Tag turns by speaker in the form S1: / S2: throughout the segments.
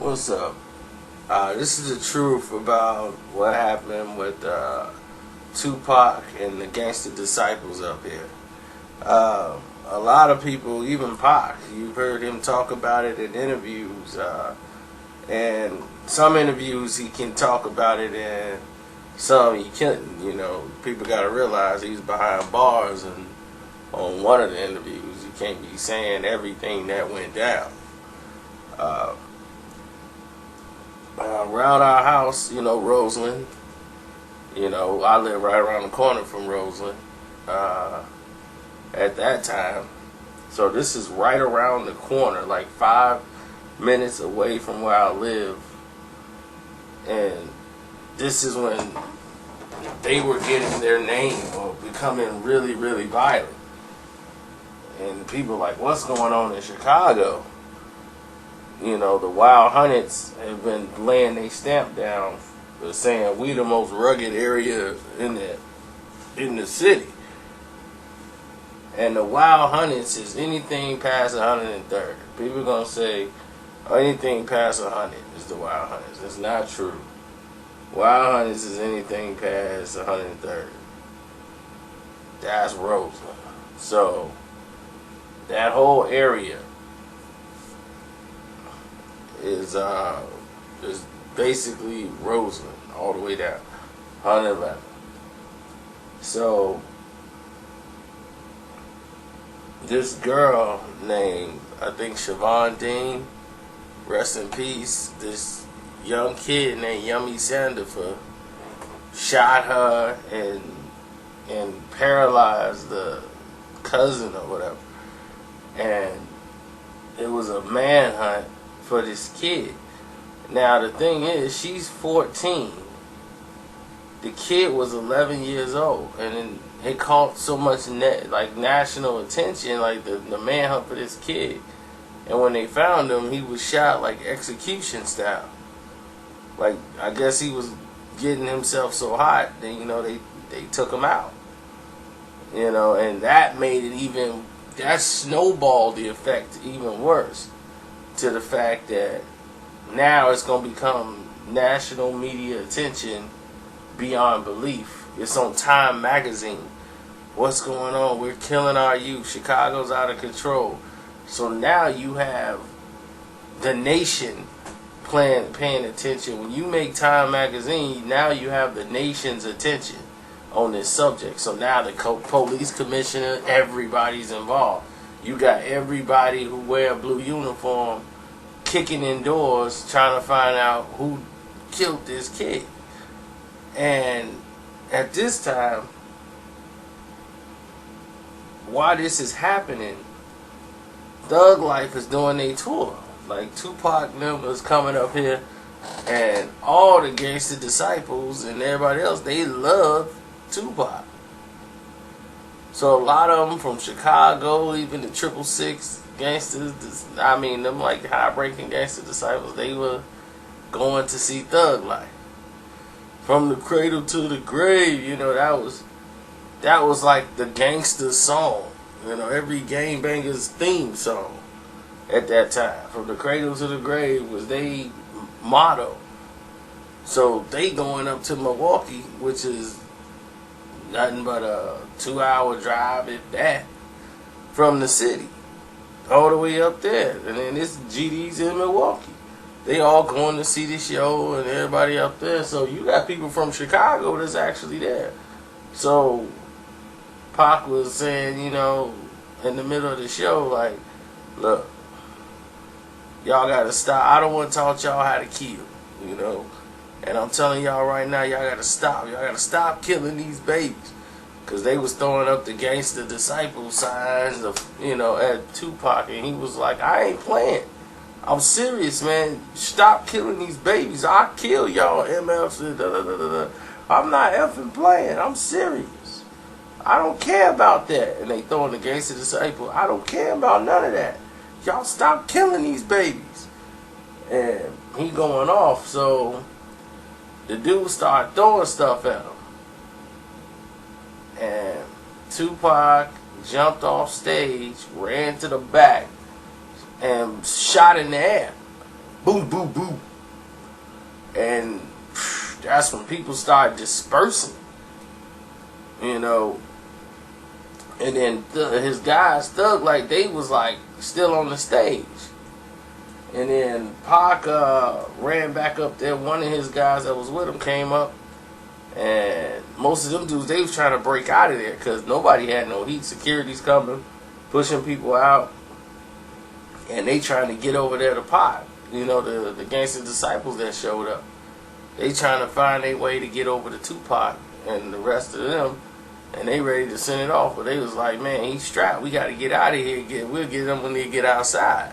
S1: What's up? This is the truth about what happened with Tupac and the Gangster Disciples up here. A lot of people, even Pac, you've heard him talk about it in interviews. And some interviews he can talk about it and some he couldn't. You know, people got to realize he's behind bars, and on one of the interviews, you can't be saying everything that went down. Around our house, Roseland, I live right around the corner from Roseland at that time. So this is right around the corner, like 5 minutes away from where I live. And this is when they were getting their name or becoming really, really violent. And people like, what's going on in Chicago? The Wild Hunteds have been laying their stamp down for saying we the most rugged area in the city. And the Wild Hunteds is anything past 103rd. People gonna say anything past 100 is the Wild Hunteds. That's not true. Wild Hunteds is anything past 103rd. That's Roseland. So that whole area is basically Roseland all the way down 111. So this girl named, I think, Siobhan Dean, rest in peace, this young kid named Yummy Sandifer shot her and paralyzed the cousin or whatever. And it was a manhunt for this kid. Now the thing is, she's 14. The kid was 11 years old, and then it caught so much national attention, like the manhunt for this kid. And when they found him, he was shot like execution style. Like, I guess he was getting himself so hot that they took him out. And that made it that snowballed the effect even worse, to the fact that now it's going to become national media attention beyond belief. It's on Time magazine. What's going on? We're killing our youth. Chicago's out of control. So now you have the nation paying attention. When you make Time magazine, now you have the nation's attention on this subject. So now the police commissioner, everybody's involved. You got everybody who wear a blue uniform kicking in doors trying to find out who killed this kid. And at this time, while this is happening, Thug Life is doing their tour. Like, Tupac members coming up here, and all the Gangster Disciples and everybody else, they love Tupac. So a lot of them from Chicago, even the 666 gangsters, them like high-breaking Gangster Disciples, they were going to see Thug Life. From the cradle to the grave, that was like the gangster song. Every gangbanger's theme song at that time. From the cradle to the grave was their motto. So they going up to Milwaukee, which is nothing but a 2-hour drive at that from the city, all the way up there. And then this GD's in Milwaukee. They all going to see the show and everybody up there. So you got people from Chicago that's actually there. So Pac was saying, in the middle of the show, like, look, y'all got to stop. I don't want to taught y'all how to kill, And I'm telling y'all right now, y'all got to stop. Y'all got to stop killing these babies. Because they was throwing up the Gangster Disciple signs at Tupac. And he was like, I ain't playing. I'm serious, man. Stop killing these babies. I'll kill y'all, MFs. I'm not effing playing. I'm serious. I don't care about that. And they throwing the Gangster Disciple. I don't care about none of that. Y'all stop killing these babies. And he going off. So the dude started throwing stuff at him. And Tupac jumped off stage, ran to the back, and shot in the air. boom, boom, boom. And that's when people started dispersing, you know. And then his guys, Thug, like, they was like still on the stage. And then Pac ran back up there. One of his guys that was with him came up. And most of them dudes, they was trying to break out of there because nobody had no heat. Security's coming, pushing people out. And they trying to get over there to Pac. You know, the gangster disciples that showed up. They trying to find their way to get over to Tupac and the rest of them. And they ready to send it off. But they was like, man, he's strapped. We got to get out of here. We'll get them when they get outside.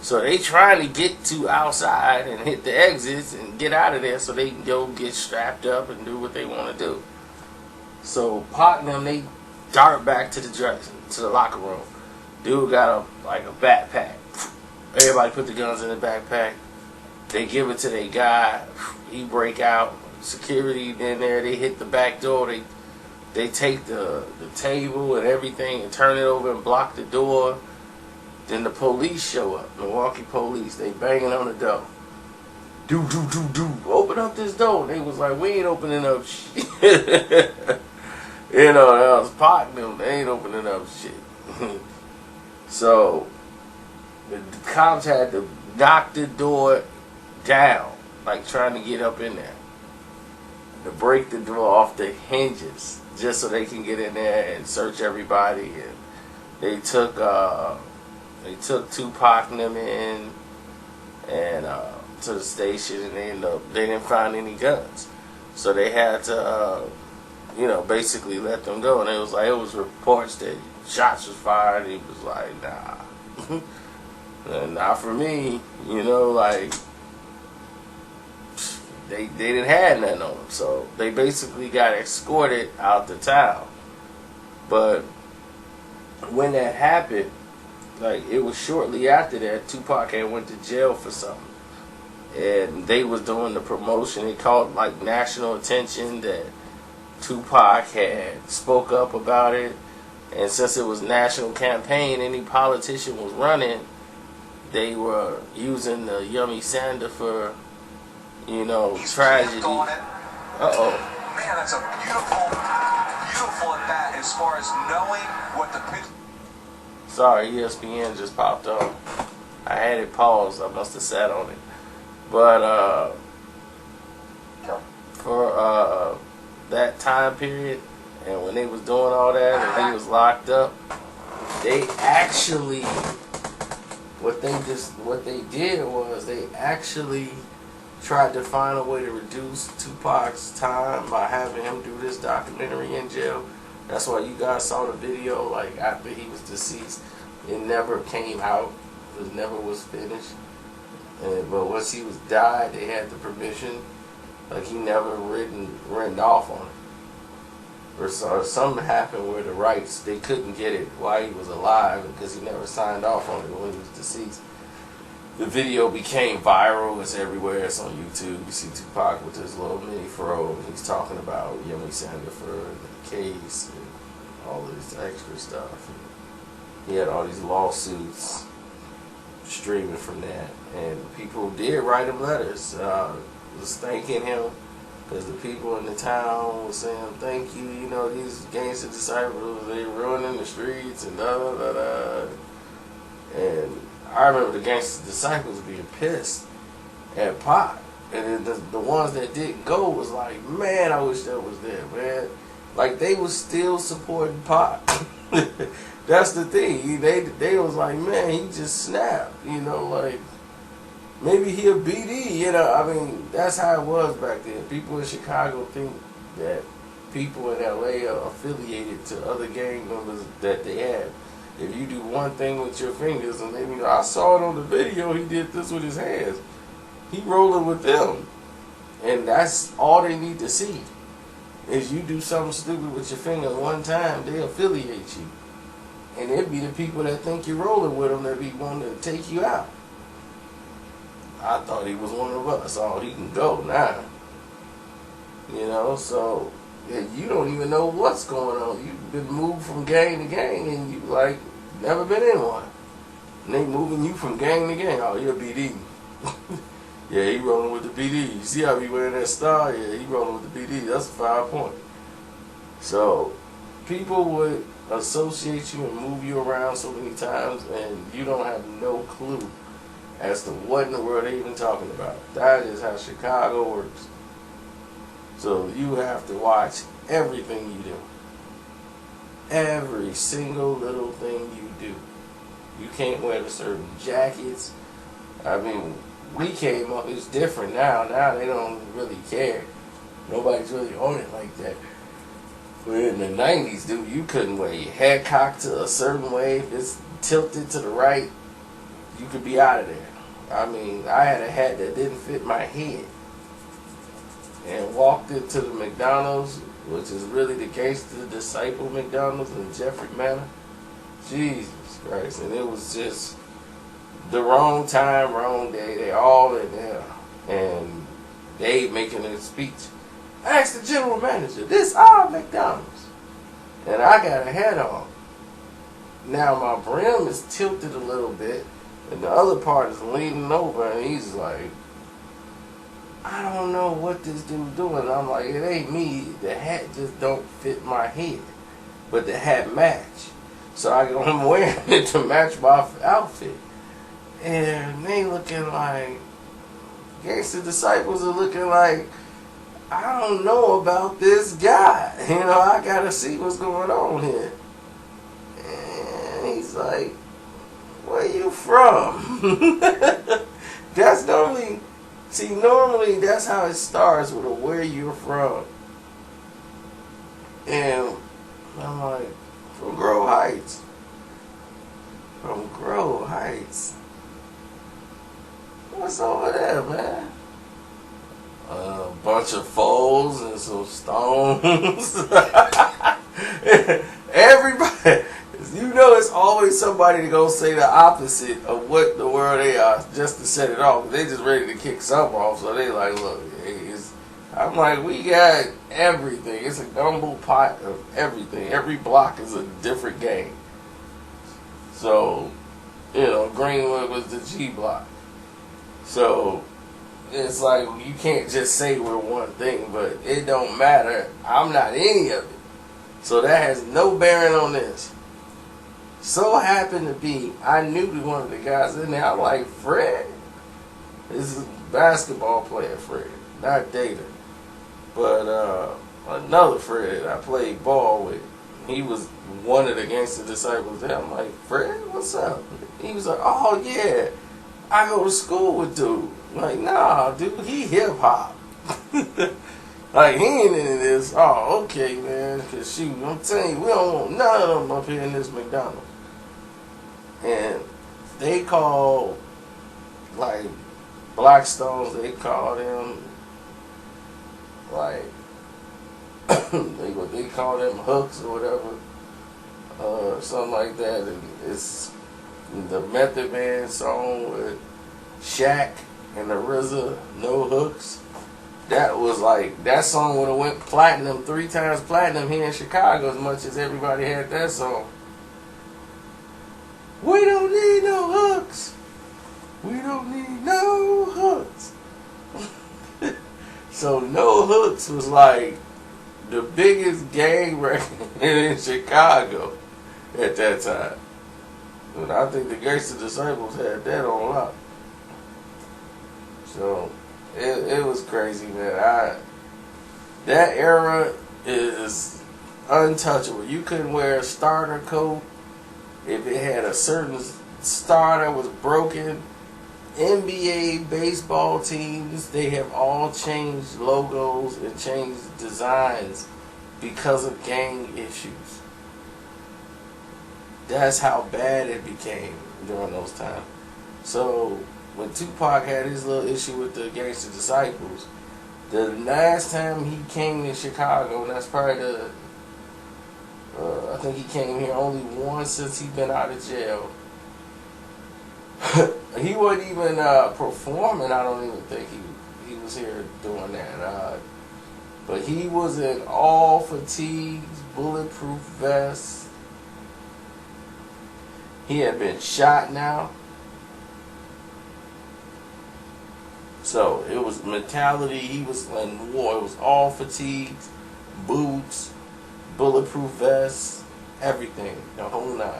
S1: So they trying to get to outside and hit the exits and get out of there so they can go get strapped up and do what they want to do. So Pac and them, they dart back to the locker room. Dude got a backpack. Everybody put the guns in the backpack. They give it to their guy. He break out. Security in there. They hit the back door. They take the table and everything and turn it over and block the door. Then the police show up. Milwaukee police. They banging on the door. Do. Open up this door. They was like, we ain't opening up shit. You know, that was Pac them. They ain't opening up shit. So the cops had to knock the door down, like trying to get up in there, to break the door off the hinges, just so they can get in there and search everybody. And they took Tupac and them in and to the station, and they didn't find any guns, so they had to basically let them go. And it was reports that shots was fired. He was like, nah, not for me, like they didn't have nothing on them, so they basically got escorted out the town. But when that happened, like, it was shortly after that Tupac had went to jail for something, and they was doing the promotion. It caught like national attention that Tupac had spoke up about it, and since it was national campaign, any politician was running, they were using the Yummy Sandifer, tragedy.
S2: Man, that's a beautiful at that, as far as knowing what the pitch.
S1: Sorry, ESPN just popped up. I had it paused. I must have sat on it. But for that time period, and when they was doing all that, and he was locked up, they actually, what they did was they actually tried to find a way to reduce Tupac's time by having him do this documentary in jail. That's why you guys saw the video, like, after he was deceased. It never came out. It never was finished. But once he was died, they had the permission. Like, he never written off on it. Or something happened where the rights, they couldn't get it while he was alive because he never signed off on it when he was deceased. The video became viral. It's everywhere. It's on YouTube. You see Tupac with his little mini fro. He's talking about Yummy Sandifer and the case and all this extra stuff. And he had all these lawsuits streaming from that. And people did write him letters was thanking him because the people in the town were saying, thank you, these gangster disciples, they ruining the streets and da-da-da-da. And I remember the gangster disciples being pissed at Pac, and then the ones that didn't go was like, man, I wish that was there, man. Like, they was still supporting Pac. That's the thing. They was like, man, he just snapped. Like, maybe he a BD. I mean, that's how it was back then. People in Chicago think that people in LA are affiliated to other gang members that they have. If you do one thing with your fingers, and maybe I saw it on the video, he did this with his hands. He rolling with them. And that's all they need to see. Is you do something stupid with your finger one time, they affiliate you. And it'd be the people that think you're rolling with them that be wanting to take you out. I thought he was one of us. Oh, he can go now. So you don't even know what's going on. You've been moved from gang to gang, and you, like, never been in one. And they moving you from gang to gang. Oh, you're a BD. Yeah, he rolling with the BD. You see how he wearing that star? Yeah, he rolling with the BD. That's a 5 point. So, people would associate you and move you around so many times, and you don't have no clue as to what in the world they're even talking about. That is how Chicago works. So, you have to watch everything you do. Every single little thing you do. You can't wear the certain jackets. I mean, we came up, it's different now. Now they don't really care. Nobody's really on it like that. But in the 90s, dude, you couldn't wear your head cocked to a certain way. If it's tilted to the right, you could be out of there. I mean, I had a hat that didn't fit my head. And walked into the McDonald's, which is really the Gangster Disciple McDonald's in Jeffrey Manor. Jesus Christ. And it was just the wrong time, wrong day. They all in there. And they making a speech. I asked the general manager, this our McDonald's. And I got a hat on. Now my brim is tilted a little bit. And the other part is leaning over. And he's like, I don't know what this dude's doing. I'm like, it ain't me. The hat just don't fit my head. But the hat match. So I'm wearing it to match my outfit. And they looking like, Gangster Disciples are looking like, I don't know about this guy. You know, I gotta see what's going on here. And he's like, where you from? That's normally, normally that's how it starts, with a where you're from. And I'm like, from Grove Heights. From Grove Heights. What's over there, man? A bunch of foes and some stones. Everybody, you know, it's always somebody to go say the opposite of what the world they are, just to set it off. They just ready to kick something off, so they like, look, I'm like, we got everything. It's a gumbo pot of everything. Every block is a different game. So, you know, Greenwood was the G block. So, it's like, you can't just say we're one thing, but it don't matter. I'm not any of it. So that has no bearing on this. So happened to be, I knew one of the guys in there. I'm like, Fred? This is a basketball player, Fred, not Data. But another Fred I played ball with, he was one of the Gangster Disciples there. I'm like, Fred, what's up? He was like, oh yeah, I go to school with dude. I'm like, nah, dude, he hip hop. Like, he ain't into this. Oh, okay, man. Cause shoot, I'm telling you, we don't want none of them up here in this McDonald's. And they call, like, Blackstones, they call them, like, they call them hooks or whatever, something like that. And it's the Method Man song with Shaq and the RZA, No Hooks. That was like, that song would have went platinum, 3 times platinum here in Chicago, as much as everybody had that song. We don't need no hooks. We don't need no hooks. So No Hooks was like the biggest gang record in Chicago at that time. And I think the Gangster Disciples had that on lock. So it was crazy, man. That era is untouchable. You couldn't wear a starter coat if it had a certain star that was broken. NBA baseball teams, they have all changed logos and changed designs because of gang issues. That's how bad it became during those times. So when Tupac had his little issue with the Gangster Disciples, the last time he came to Chicago, and that's probably I think he came here only once since he'd been out of jail. He wasn't even performing. I don't even think he was here doing that. But he was in all fatigues, bulletproof vests. He had been shot now. So it was mentality. He was in war. It was all fatigues, boots, bulletproof vests, everything, the whole nine.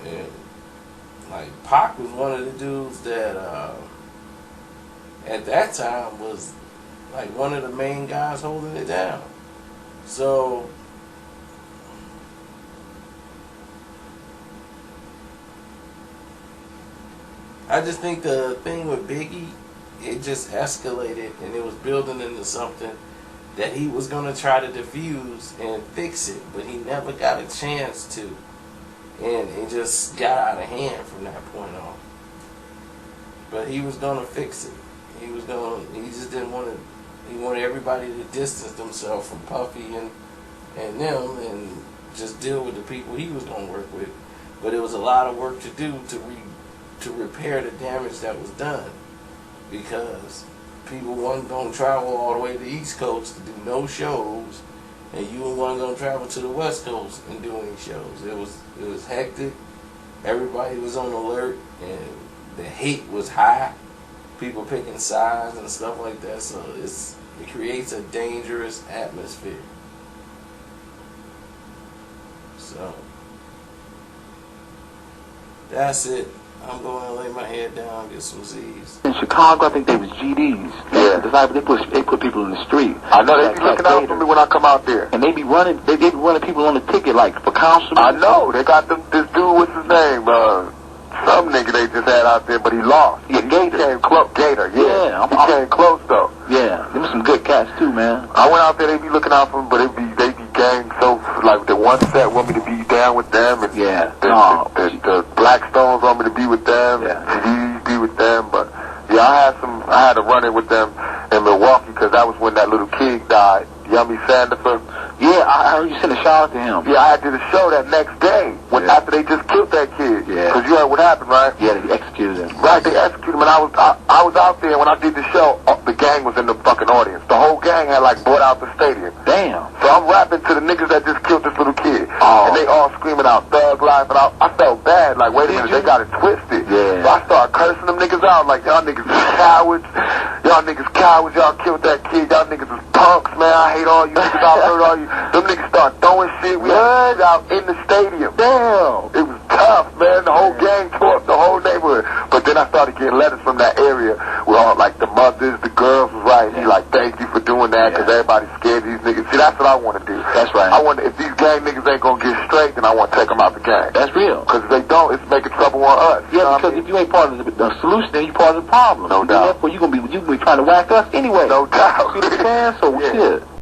S1: And like Pac was one of the dudes that at that time was like one of the main guys holding it down. So I just think the thing with Biggie, it just escalated and it was building into something that he was going to try to diffuse and fix it, but he never got a chance to. And it just got out of hand from that point on. But he was going to fix it. He just didn't want to, he wanted everybody to distance themselves from Puffy and them and just deal with the people he was going to work with. But it was a lot of work to do to repair the damage that was done, because people wasn't going to travel all the way to the East Coast to do no shows, and you wasn't going to travel to the West Coast and do any shows. It was hectic. Everybody was on alert, and the hate was high. People picking sides and stuff like that. So it creates a dangerous atmosphere. So that's it. I'm going to lay my head down and get some Z's.
S3: In Chicago, I think they was GDs. Yeah. They put people in the street.
S4: I know they be looking out for me when I come out there.
S3: And they be running. They be running people on the ticket like for councilman.
S4: I know they got this dude. What's his name? Some nigga they just had out there, but he lost.
S3: Yeah, Gator.
S4: He came close. Gator. Yeah. He came close though.
S3: Yeah. Them some good cats too, man.
S4: I went out there. They be looking out for me, but they be gang. So like the one set want me to be down with them, and
S3: yeah.
S4: The Blackstones want me to be with them.
S3: Yeah.
S4: And be with them, but yeah, I had to run in with them in Milwaukee because that was when that little kid died, Yummy Sandifer.
S3: Yeah, I heard you sent a shout out to him.
S4: Yeah, I did a show that next day after they just killed that kid.
S3: Yeah.
S4: Because you heard what happened, right?
S3: Yeah, they executed him.
S4: Right, they executed him, and I was out there when I did the show. The gang was in the fucking audience. The whole gang had like bought out the stadium.
S3: Damn.
S4: So I'm rapping to the niggas that just killed this little kid.
S3: Oh.
S4: And they all screaming out thug life, and I felt bad. Like, wait a minute, they got it twisted.
S3: Yeah.
S4: So I started cursing them niggas out, like, y'all niggas is cowards. Y'all niggas cowards. Y'all killed that kid. Y'all niggas is punks, man. I hate all you niggas. I hurt all you. Them niggas started throwing shit. We had out in the stadium. Damn. It was tough, man. The whole gang tore up the whole neighborhood. But then I started getting letters from that area where all, like, the mothers, the girls was writing me, like, thank you for doing that, because everybody's scared of these niggas. See, that's what I want to do.
S3: That's right.
S4: I want, if these gang niggas ain't gonna get straight, then I want to take them out the gang.
S3: That's real.
S4: Because if they don't, it's making trouble on us.
S3: Yeah, because if you ain't part of the solution, then you part of the problem.
S4: No doubt.
S3: Therefore, you gonna be trying to whack us anyway.
S4: No doubt.
S3: See what I'm saying? So shit.